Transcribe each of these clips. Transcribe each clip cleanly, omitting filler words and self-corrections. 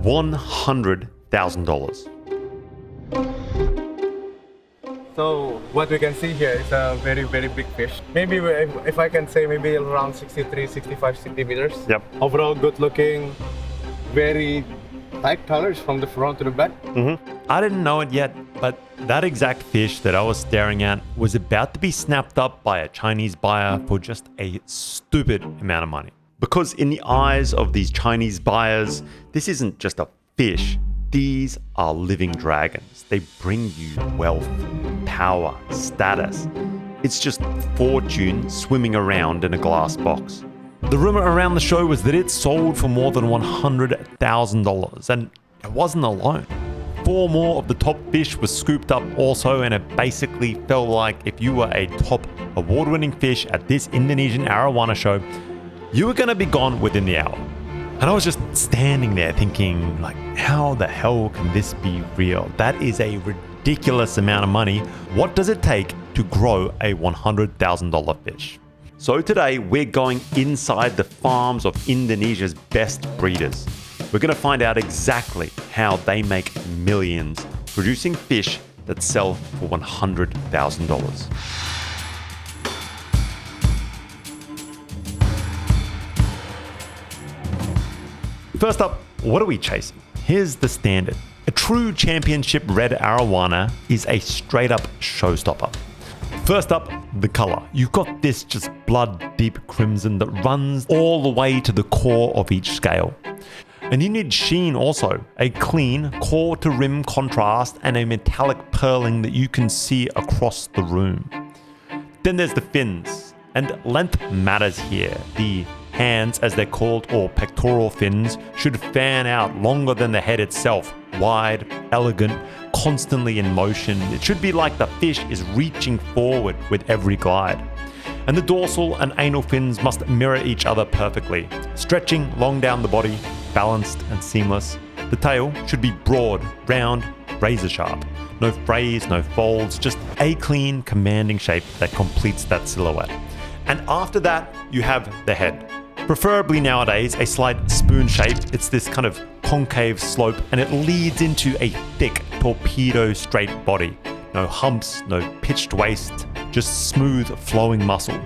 $100,000. So what we can see here is a very, very big fish. Maybe if I can say maybe around 63, 65 centimeters. Yep. Overall good looking, very tight colors from the front to the back. I didn't know it yet, but that exact fish that I was staring at was about to be snapped up by a Chinese buyer for just a stupid amount of money. Because in the eyes of these Chinese buyers, this isn't just a fish. These are living dragons. They bring you wealth, power, status. It's just fortune swimming around in a glass box. The rumor around the show was that it sold for more than $100,000, and it wasn't alone. 4 more of the top fish were scooped up also, and it basically felt like if you were a top award-winning fish at this Indonesian arowana show, you were going to be gone within the hour. And I was just standing there thinking, like, how the hell can this be real? That is a ridiculous amount of money. What does it take to grow a $100,000 fish? So today we're going inside the farms of Indonesia's best breeders. We're going to find out exactly how they make millions producing fish that sell for $100,000. First up, what are we chasing? Here's the standard. A true championship red arowana is a straight up showstopper. First up, the color. You've got this just blood deep crimson that runs all the way to the core of each scale. And you need sheen also, a clean core to rim contrast and a metallic pearling that you can see across the room. Then there's the fins, and length matters here. The hands, as they're called, or pectoral fins, should fan out longer than the head itself, wide, elegant, constantly in motion. It should be like the fish is reaching forward with every glide. And the dorsal and anal fins must mirror each other perfectly, stretching long down the body, balanced and seamless. The tail should be broad, round, razor sharp. No frays, no folds, just a clean, commanding shape that completes that silhouette. And after that, you have the head. Preferably nowadays a slight spoon shape. It's this kind of concave slope, and it leads into a thick torpedo straight body. No humps, no pitched waist, just smooth flowing muscle.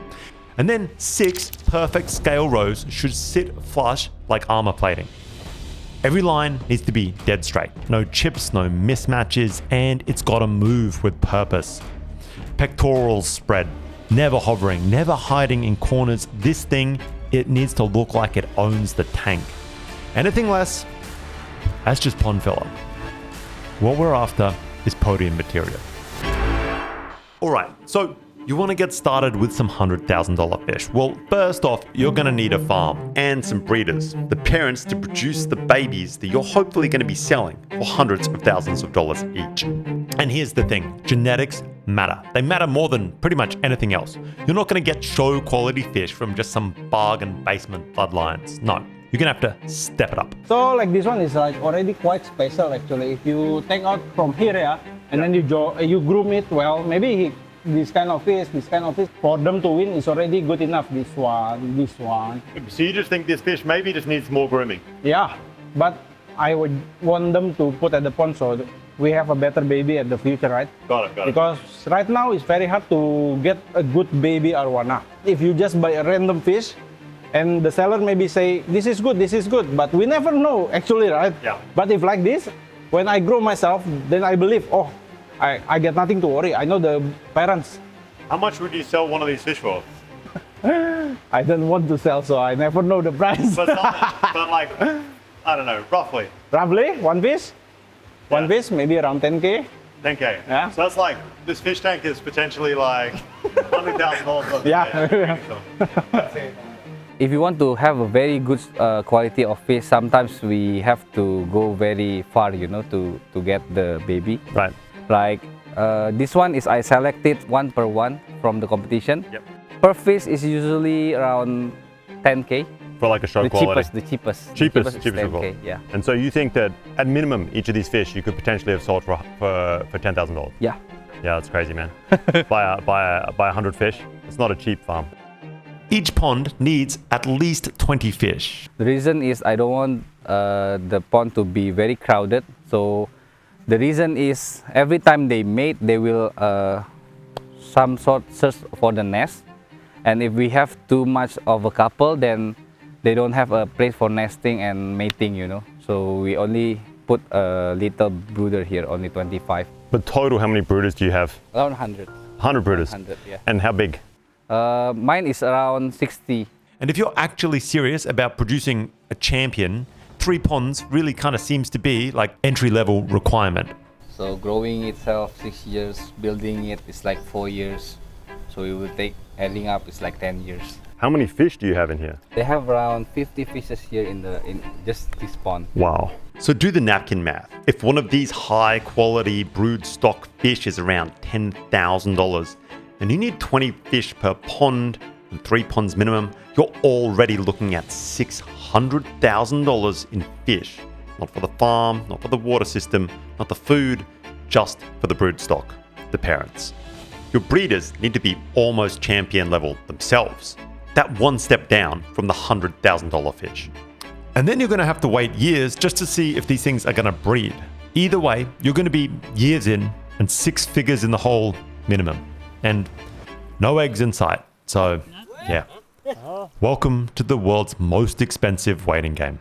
And then 6 perfect scale rows should sit flush like armor plating. Every line needs to be dead straight. No chips, no mismatches, and it's got to move with purpose. Pectorals spread, never hovering, never hiding in corners. This thing, it needs to look like it owns the tank. Anything less, that's just pond filler. What we're after is podium material. Alright, so you want to get started with some $100,000 fish. Well, first off, you're going to need a farm and some breeders, the parents to produce the babies that you're hopefully going to be selling for hundreds of thousands of dollars each. And here's the thing, genetics matter. They matter more than pretty much anything else. You're not going to get show quality fish from just some bargain basement bloodlines. No, you're going to have to step it up. So like this one is like already quite special actually. If you take out from here, yeah, and then you groom it well, maybe this kind of fish, for them to win is already good enough. This one. So you just think this fish maybe just needs more grooming? Yeah, but I would want them to put at the pond so we have a better baby at the future, right? Got it. Because right now it's very hard to get a good baby arowana. If you just buy a random fish and the seller maybe say, this is good, but we never know actually, right? Yeah. But if like this, when I grow myself, then I believe, oh, I get nothing to worry. I know the parents. How much would you sell one of these fish for? I don't want to sell, so I never know the price. But like, I don't know, roughly. Roughly, one fish? One fish, maybe around 10K. 10K. Yeah. So that's like, this fish tank is potentially like $100,000. Yeah. If you want to have a very good quality of fish, sometimes we have to go very far, to get the baby. Right. Like this one is I selected 1 per 1 from the competition. Yep. Per fish is usually around 10K. For like a show quality? The cheapest. Cheapest is show 10K, quality. yeah. And so you think that at minimum, each of these fish you could potentially have sold for $10,000? Yeah. Yeah, that's crazy, man. Buy 100 fish. It's not a cheap farm. Each pond needs at least 20 fish. The reason is I don't want the pond to be very crowded. So the reason is every time they mate, they will some sort search for the nest. And if we have too much of a couple, then they don't have a place for nesting and mating, you know. So we only put a little brooder here, only 25. But total, how many brooders do you have? Around 100. 100 brooders? 100, yeah. And how big? Mine is around 60. And if you're actually serious about producing a champion, 3 ponds really kind of seems to be like entry-level requirement. So growing itself 6 years, building it is like 4 years. So it will take, adding up, it's like 10 years. How many fish do you have in here? They have around 50 fishes here in just this pond. Wow. So do the napkin math. If one of these high quality brood stock fish is around $10,000, and you need 20 fish per pond and 3 ponds minimum, you're already looking at $600,000 in fish. Not for the farm, not for the water system, not the food, just for the brood stock, the parents. Your breeders need to be almost champion level themselves. That one step down from the $100,000 fish. And then you're going to have to wait years just to see if these things are going to breed. Either way, you're going to be years in and 6 figures in the hole minimum. And no eggs in sight. So, yeah. Welcome to the world's most expensive waiting game.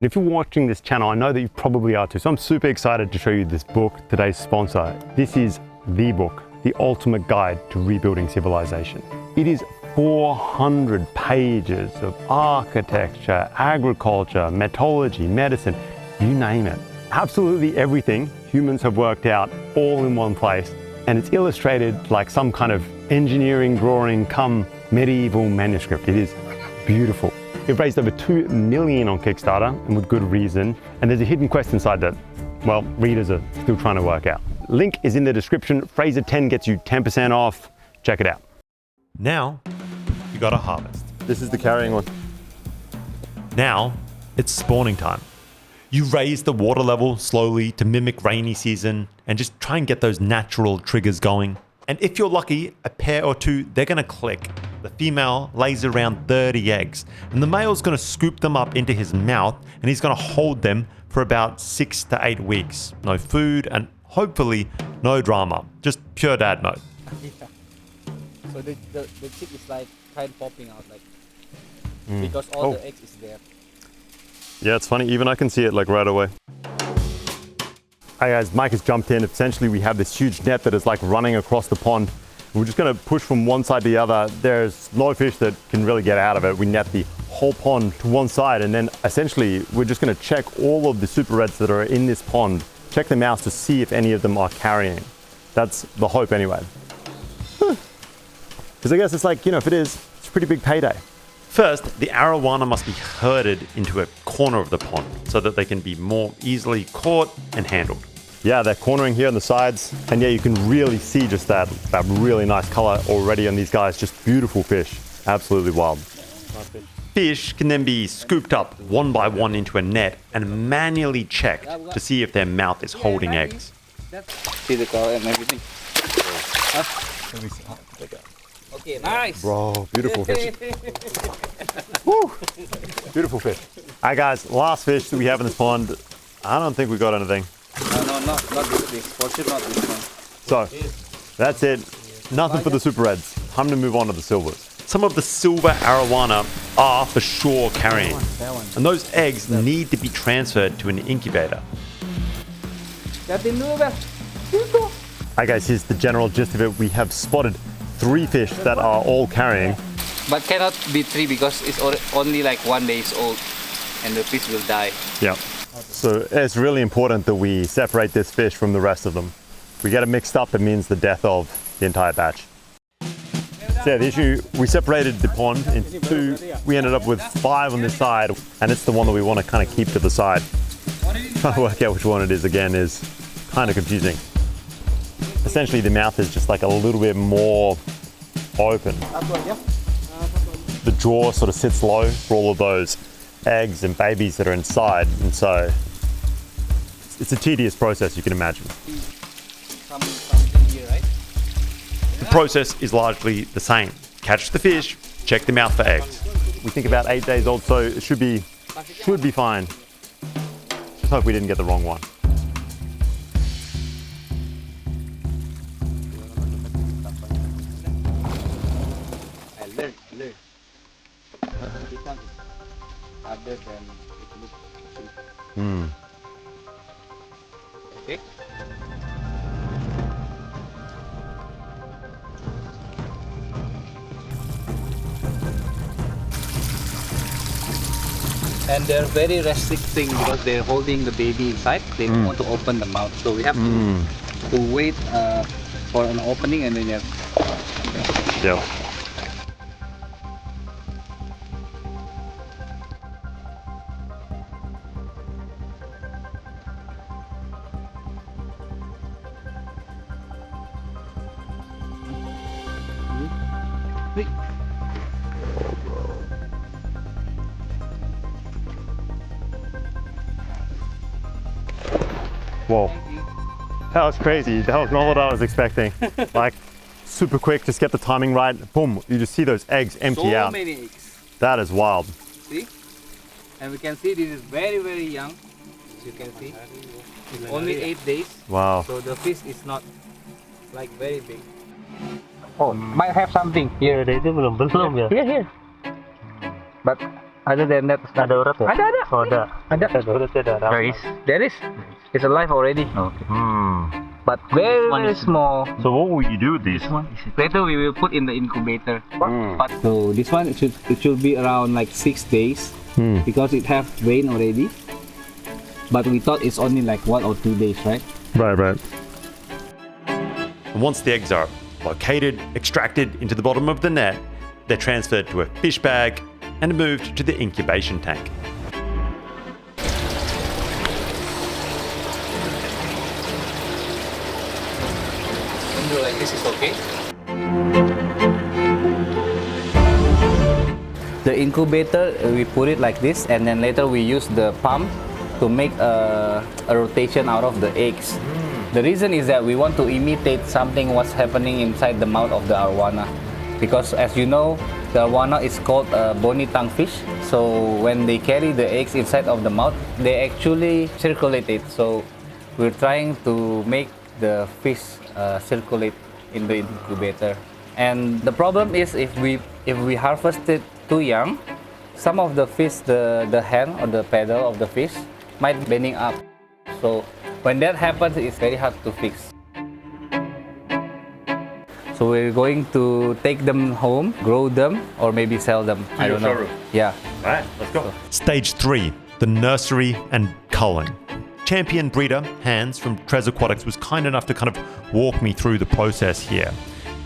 If you're watching this channel, I know that you probably are too. So I'm super excited to show you this book, today's sponsor. This is the book, The Ultimate Guide to Rebuilding Civilization. It is 400 pages of architecture, agriculture, metallurgy, medicine, you name it. Absolutely everything humans have worked out all in one place. And it's illustrated like some kind of engineering drawing come medieval manuscript. It is beautiful. It raised over $2 million on Kickstarter, and with good reason. And there's a hidden quest inside that, well, readers are still trying to work out. Link is in the description. Fraser 10 gets you 10% off. Check it out. Now, you gotta harvest. This is the carrying one. Now, it's spawning time. You raise the water level slowly to mimic rainy season and just try and get those natural triggers going. And if you're lucky, a pair or two, they're gonna click. The female lays around 30 eggs, and the male's gonna scoop them up into his mouth, and he's gonna hold them for about 6 to 8 weeks. No food, and hopefully no drama. Just pure dad mode. So the chick is like kind of popping out, like because all the eggs is there. Yeah, it's funny. Even I can see it like right away. Hey guys, Mike has jumped in. Essentially, we have this huge net that is like running across the pond. We're just gonna push from one side to the other. There's no fish that can really get out of it. We net the whole pond to one side, and then essentially we're just gonna check all of the super reds that are in this pond, check them out to see if any of them are carrying. That's the hope anyway. Because I guess it's like, you know, if it is, it's a pretty big payday. First, the arowana must be herded into a corner of the pond so that they can be more easily caught and handled. Yeah, they're cornering here on the sides. And yeah, you can really see just that really nice color already on these guys. Just beautiful fish. Absolutely wild. Fish can then be scooped up one by one into a net and manually checked to see if their mouth is holding eggs. See the color and everything. Okay, nice. Bro, beautiful fish. Woo! Beautiful fish. All right, guys, last fish that we have in this pond. I don't think we got anything. No, not this. For sure, not this one. So, that's it. Nothing for the super reds. Time to move on to the silvers. Some of the silver arowana are for sure carrying. And those eggs need to be transferred to an incubator. Alright guys, here's the general gist of it. We have spotted 3 fish that are all carrying. But cannot be 3 because it's only like 1 day old and the fish will die. Yeah. So it's really important that we separate this fish from the rest of them. If we get it mixed up, it means the death of the entire batch. So yeah, the issue, we separated the pond into 2. We ended up with 5 on this side, and it's the one that we want to kind of keep to the side. Trying to work out which one it is again is kind of confusing. Essentially, the mouth is just like a little bit more open. The jaw sort of sits low for all of those eggs and babies that are inside, and so it's a tedious process, you can imagine. Something here, right? The process is largely the same. Catch the fish, check them out for eggs. We think about 8 days old, so it should be Should be fine. Just hope we didn't get the wrong one. I learned. This one is harder than it looks. Hmm. Okay. And they're very restricting because they're holding the baby inside. They don't want to open the mouth, so we have to wait for an opening and then you have. Yep. Whoa. That was crazy. That was not what I was expecting. Like, super quick, just get the timing right. Boom, you just see those eggs empty So out. many eggs. That is wild. See? And we can see this is very, very young. As you can see. It's only 8 days. Wow. So the fish is not like very big. Oh, might have something here. Dia belum ya? Here. But other than that, Ada urat ya? Ada. Oh, ada. Ada. Ada urat ada. There is. It's alive already. Okay. But very, one very is- small. So what will you do with this? Later we will put in the incubator. But so this one it should be around like 6 days because it have vein already. But we thought it's only like 1 or 2 days, right? Right. And once the eggs are located, extracted into the bottom of the net, they're transferred to a fish bag and moved to the incubation tank. Like this is okay. The incubator, we put it like this, and then later we use the pump to make a rotation out of the eggs. The reason is that we want to imitate something what's happening inside the mouth of the arowana, because as you know, the arowana is called a bony tongue fish. So when they carry the eggs inside of the mouth, they actually circulate it. So we're trying to make the fish circulate in the incubator. And the problem is if we harvest it too young, some of the fish, the hand or the pedal of the fish might bending up. So when that happens, it's very hard to fix. So we're going to take them home, grow them, or maybe sell them. I your don't know. showroom. Yeah. All right, let's go. Stage 3, the nursery and culling. Champion breeder Hans from Tres Aquatics was kind enough to kind of walk me through the process here.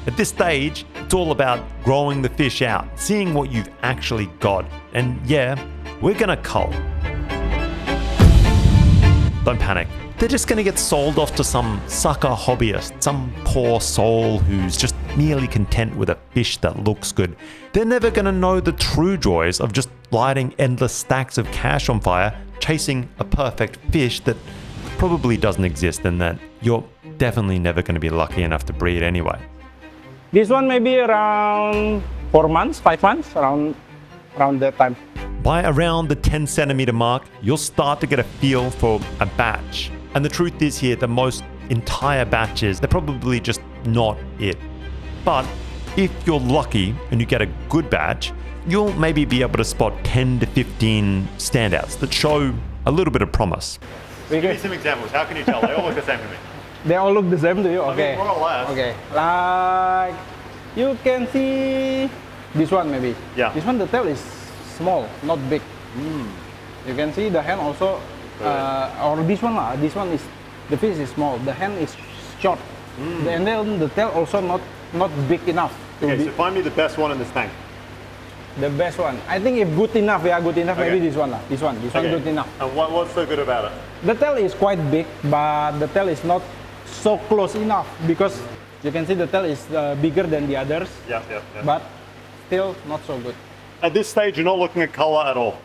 At this stage, it's all about growing the fish out, seeing what you've actually got. And yeah, we're gonna cull. Don't panic. They're just gonna get sold off to some sucker hobbyist, some poor soul who's just merely content with a fish that looks good. They're never gonna know the true joys of just lighting endless stacks of cash on fire, chasing a perfect fish that probably doesn't exist and that you're definitely never gonna be lucky enough to breed anyway. This one maybe around 4 months, 5 months, around that time. By around the 10 centimeter mark, you'll start to get a feel for a batch. And the truth is here that most entire batches, they're probably just not it. But if you're lucky and you get a good batch, you'll maybe be able to spot 10 to 15 standouts that show a little bit of promise. Give me some examples. How can you tell? They all look the same to me. They all look the same to you? Okay. I mean, more or less. Okay. Like, you can see this one maybe. Yeah. This one, the tail is small, not big. You can see the hand also, or this one lah. This one is, the fish is small. The hand is short. And then the tail also not big enough. To Okay, be so find me the best one in this tank. the best one. I think if good enough, maybe this one lah. This one Okay. good enough. And what's so good about it? The tail is quite big, but the tail is not so close enough because you can see the tail is bigger than the others, Yeah. but still not so good. At this stage, you're not looking at color at all.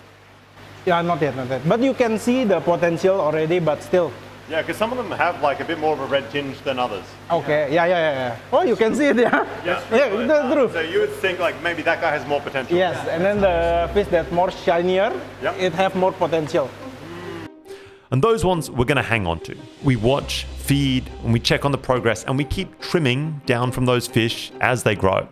Yeah, not yet. But you can see the potential already, but still Yeah, because some of them have like a bit more of a red tinge than others. Okay, yeah. Oh, you can see it, yeah. Yeah. That's true. So you would think like maybe that guy has more potential. Yes, and then the fish that's more shinier, Yep. it have more potential. And those ones we're going to hang on to. We watch, feed, and we check on the progress, and we keep trimming down from those fish as they grow.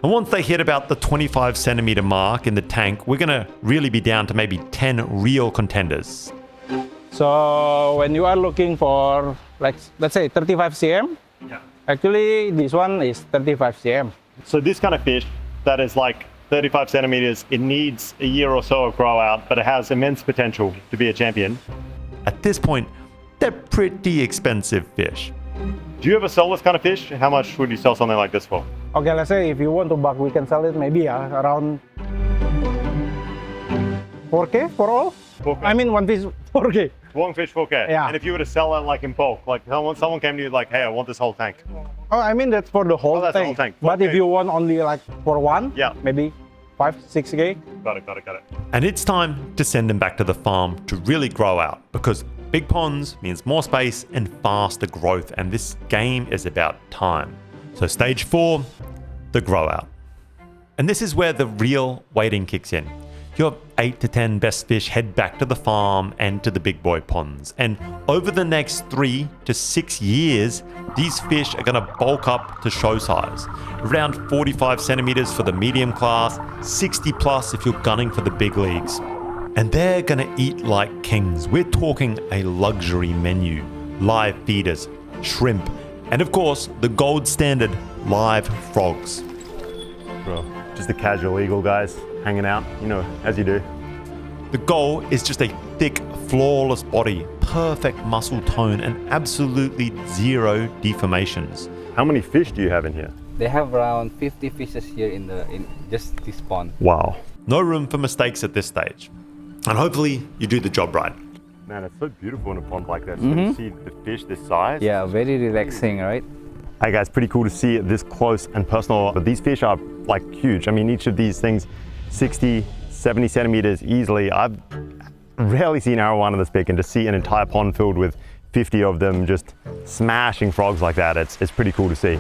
And once they hit about the 25 centimeter mark in the tank, we're going to really be down to maybe 10 real contenders. So when you are looking for, like, let's say 35 cm, actually this one is 35 cm. So this kind of fish that is like 35 centimeters, it needs a year or so of grow out, but it has immense potential to be a champion. At this point, they're pretty expensive fish. Do you ever sell this kind of fish? How much would you sell something like this for? Okay, let's say if you want to buck, we can sell it maybe around 4K for all. 4K. I mean, one fish 4K. One fish 4K. Yeah. And if you were to sell it like in bulk, like someone came to you like, hey, I want this whole tank. Oh, I mean that's for the whole that's the tank. whole tank. But if Okay. you want only like for one, Yeah. maybe 5-6K. Got it. And it's time to send them back to the farm to really grow out, because big ponds means more space and faster growth, and this game is about time. So stage 4, the grow out. And this is where the real waiting kicks in. Your 8 to 10 best fish head back to the farm and to the big boy ponds. And over the next 3 to 6 years, these fish are going to bulk up to show size. Around 45 centimeters for the medium class, 60 plus if you're gunning for the big leagues. And they're going to eat like kings. We're talking a luxury menu, live feeders, shrimp, and of course, the gold standard, live frogs. Bro, just the casual eagle guys hanging out, you know, as you do. The goal is just a thick, flawless body, perfect muscle tone, and absolutely zero deformations. How many fish do you have in here? They have around 50 fishes here in just this pond. Wow. No room for mistakes at this stage. And hopefully you do the job right. Man, it's so beautiful in a pond like this. When you see the fish this size. Yeah, very relaxing, right? Hey guys, pretty cool to see it this close and personal. But these fish are like huge. I mean, each of these things, 60, 70 centimeters easily. I've rarely seen arowana this big, and to see an entire pond filled with 50 of them just smashing frogs like that, it's pretty cool to see.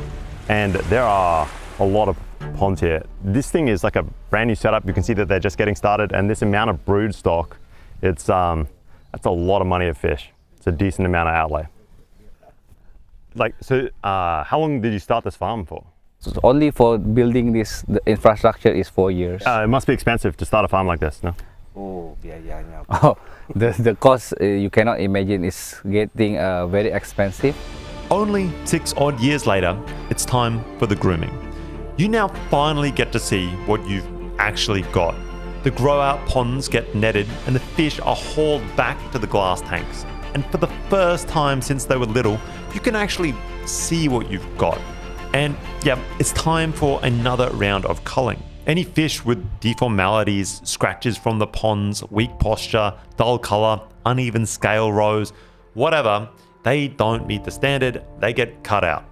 And there are a lot of ponds here. This thing is like a brand new setup. You can see that they're just getting started, and this amount of brood stock, that's a lot of money of fish. It's a decent amount of outlay. Like, so how long did you start this farm for? So only for building this, the infrastructure is 4 years. It must be expensive to start a farm like this, no? Oh, the cost you cannot imagine is getting very expensive. Only 6 odd years later, it's time for the grooming. You now finally get to see what you've actually got. The grow out ponds get netted and the fish are hauled back to the glass tanks. And for the first time since they were little, you can actually see what you've got. And yeah, it's time for another round of culling. Any fish with deformalities, scratches from the ponds, weak posture, dull color, uneven scale rows, whatever, they don't meet the standard, they get cut out.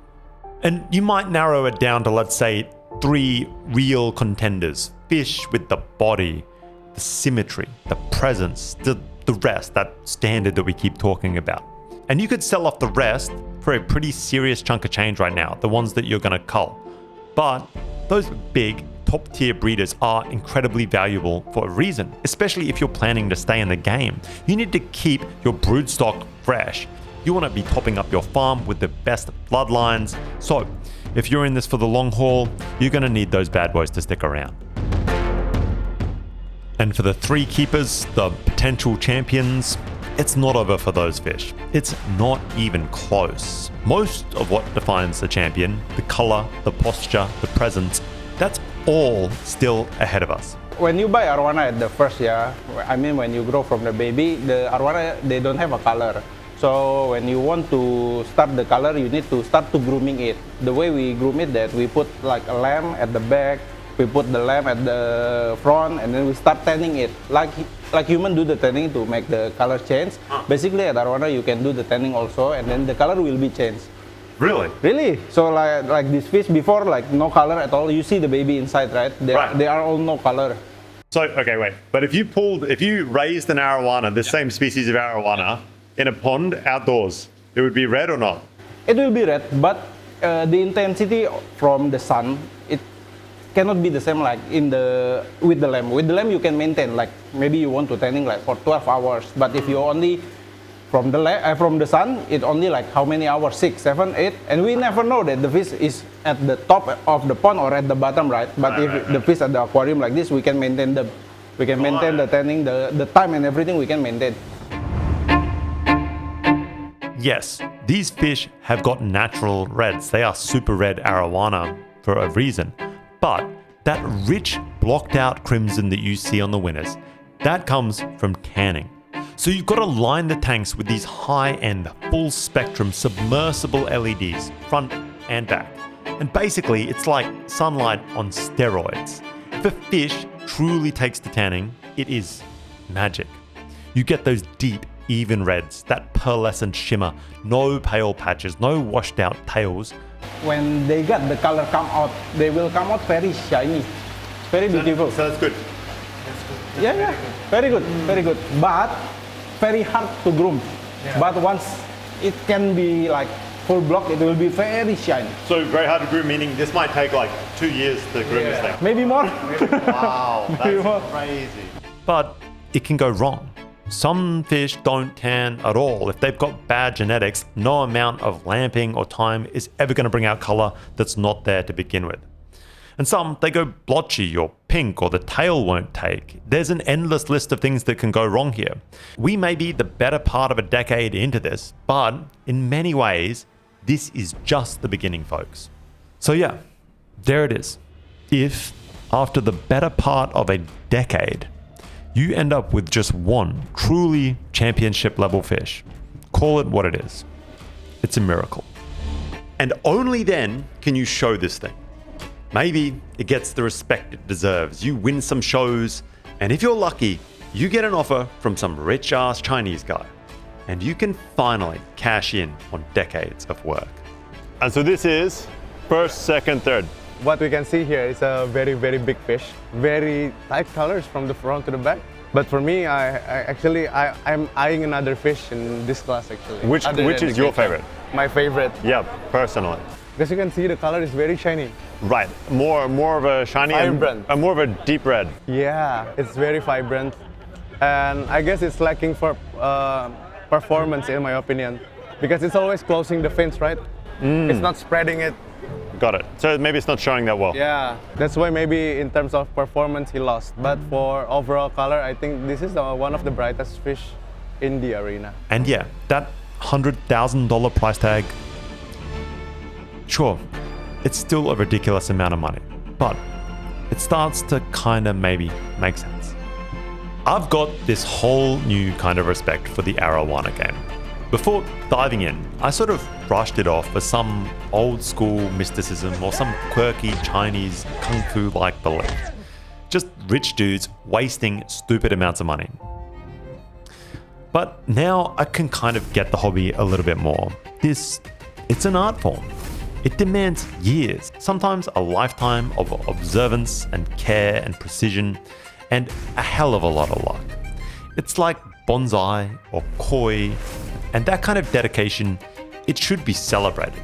And you might narrow it down to, let's say, 3 real contenders. Fish with the body, the symmetry, the presence, the rest, that standard that we keep talking about. And you could sell off the rest for a pretty serious chunk of change right now, the ones that you're gonna cull. But those big, top-tier breeders are incredibly valuable for a reason, especially if you're planning to stay in the game. You need to keep your brood stock fresh. You want to be topping up your farm with the best bloodlines. So if you're in this for the long haul, you're going to need those bad boys to stick around. And for the 3 keepers, the potential champions, it's not over for those fish. It's not even close. Most of what defines a champion, the color, the posture, the presence, that's all still ahead of us. When you buy arowana at the first year, I mean when you grow from the baby, the arowana, they don't have a color. So when you want to start the color, you need to start to grooming it. The way we groom it, that we put like a lamp at the back, we put the lamp at the front, and then we start tanning it. Like human do the tanning to make the color change. Basically at arowana you can do the tanning also, and then the color will be changed. Really? Really? So like this fish before, like no color at all. You see the baby inside, right? They are all no color. So, okay, wait. But if you raised an arowana, the same species of arowana, in a pond outdoors, it would be red or not? It will be red, but the intensity from the sun, it cannot be the same like with the lamb. With the lamb, you can maintain, like maybe you want to tanning like for 12 hours, but if you only from the sun, it only like how many hours? 6, 7, 8, and we never know that the fish is at the top of the pond or at the bottom, right? But if the fish at the aquarium like this, we can maintain them. We can maintain the tanning, the time and everything we can maintain. Yes, these fish have got natural reds. They are super red arowana for a reason. But that rich blocked out crimson that you see on the winners, that comes from tanning. So you've got to line the tanks with these high-end, full-spectrum submersible LEDs, front and back. And basically, it's like sunlight on steroids. If a fish truly takes to tanning, it is magic. You get those deep, even reds, that pearlescent shimmer, no pale patches, no washed out tails. When they get the color come out, they will come out very shiny, very beautiful. So that's good. Yeah, very good, very good. But very hard to groom. Yeah. But once it can be like full block, it will be very shiny. So very hard to groom, meaning this might take like 2 years to groom this thing. Maybe more. Wow, Maybe more. that's crazy. But it can go wrong. Some fish don't tan at all. If they've got bad genetics, no amount of lamping or time is ever going to bring out color that's not there to begin with. And some, they go blotchy or pink, or the tail won't take. There's an endless list of things that can go wrong here. We may be the better part of a decade into this, but in many ways, this is just the beginning, folks. So yeah, there it is. If, after the better part of a decade, you end up with just one truly championship level fish, call it what it is. It's a miracle. And only then can you show this thing. Maybe it gets the respect it deserves. You win some shows, and if you're lucky, you get an offer from some rich-ass Chinese guy, and you can finally cash in on decades of work. And so this is first, second, third. What we can see here is a very, very big fish. Very tight colors from the front to the back. But for me, I'm eyeing another fish in this class actually. Which is your favorite? My favorite. Yeah, personally. Because you can see the color is very shiny. Right, more of a shiny Vibrant. and more of a deep red. Yeah, it's very vibrant. And I guess it's lacking for performance in my opinion. Because it's always closing the fins, right? It's not spreading it. Got it. So maybe it's not showing that well. Yeah, that's why maybe in terms of performance he lost. But for overall color, I think this is one of the brightest fish in the arena. And yeah, that $100,000 price tag, sure, it's still a ridiculous amount of money, but it starts to kind of maybe make sense. I've got this whole new kind of respect for the arowana game. Before diving in, I sort of brushed it off as some old school mysticism or some quirky Chinese kung fu-like belief. Just rich dudes wasting stupid amounts of money. But now I can kind of get the hobby a little bit more. It's an art form. It demands years, sometimes a lifetime of observance and care and precision, and a hell of a lot of luck. It's like bonsai or koi, and that kind of dedication, it should be celebrated,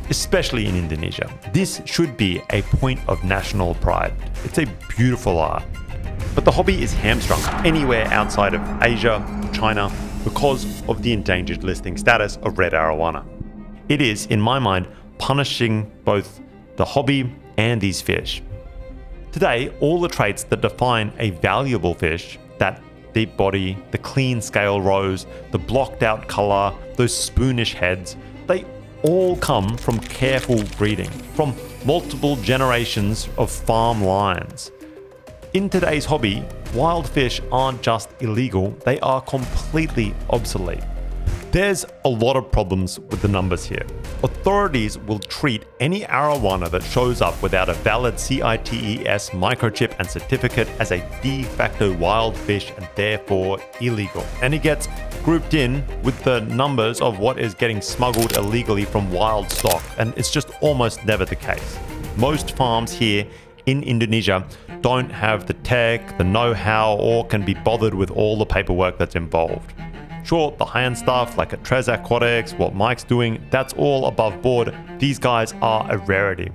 especially in Indonesia. This should be a point of national pride. It's a beautiful art. But the hobby is hamstrung anywhere outside of Asia, China, because of the endangered listing status of red arowana. It is, in my mind, punishing both the hobby and these fish. Today, all the traits that define a valuable fish, that deep body, the clean scale rows, the blocked out color, those spoonish heads, they all come from careful breeding, from multiple generations of farm lines. In today's hobby, wild fish aren't just illegal, they are completely obsolete. There's a lot of problems with the numbers here. Authorities will treat any arowana that shows up without a valid CITES microchip and certificate as a de facto wild fish and therefore illegal. And it gets grouped in with the numbers of what is getting smuggled illegally from wild stock, and it's just almost never the case. Most farms here in Indonesia don't have the tech, the know-how, or can be bothered with all the paperwork that's involved. Sure, the high-end stuff like a Trez Aquatics, what Mike's doing, that's all above board. These guys are a rarity.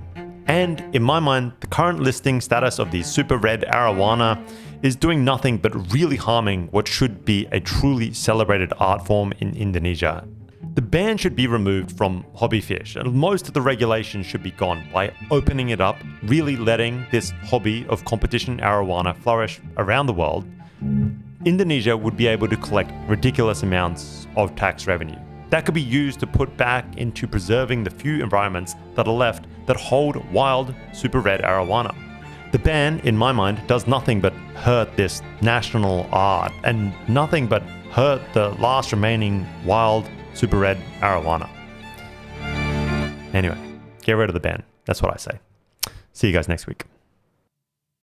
And in my mind, the current listing status of the super red arowana is doing nothing but really harming what should be a truly celebrated art form in Indonesia. The ban should be removed from hobby fish, and most of the regulations should be gone by opening it up, really letting this hobby of competition arowana flourish around the world. Indonesia would be able to collect ridiculous amounts of tax revenue. That could be used to put back into preserving the few environments that are left that hold wild super red arowana. The ban, in my mind, does nothing but hurt this national art and nothing but hurt the last remaining wild super red arowana. Anyway, get rid of the ban. That's what I say. See you guys next week.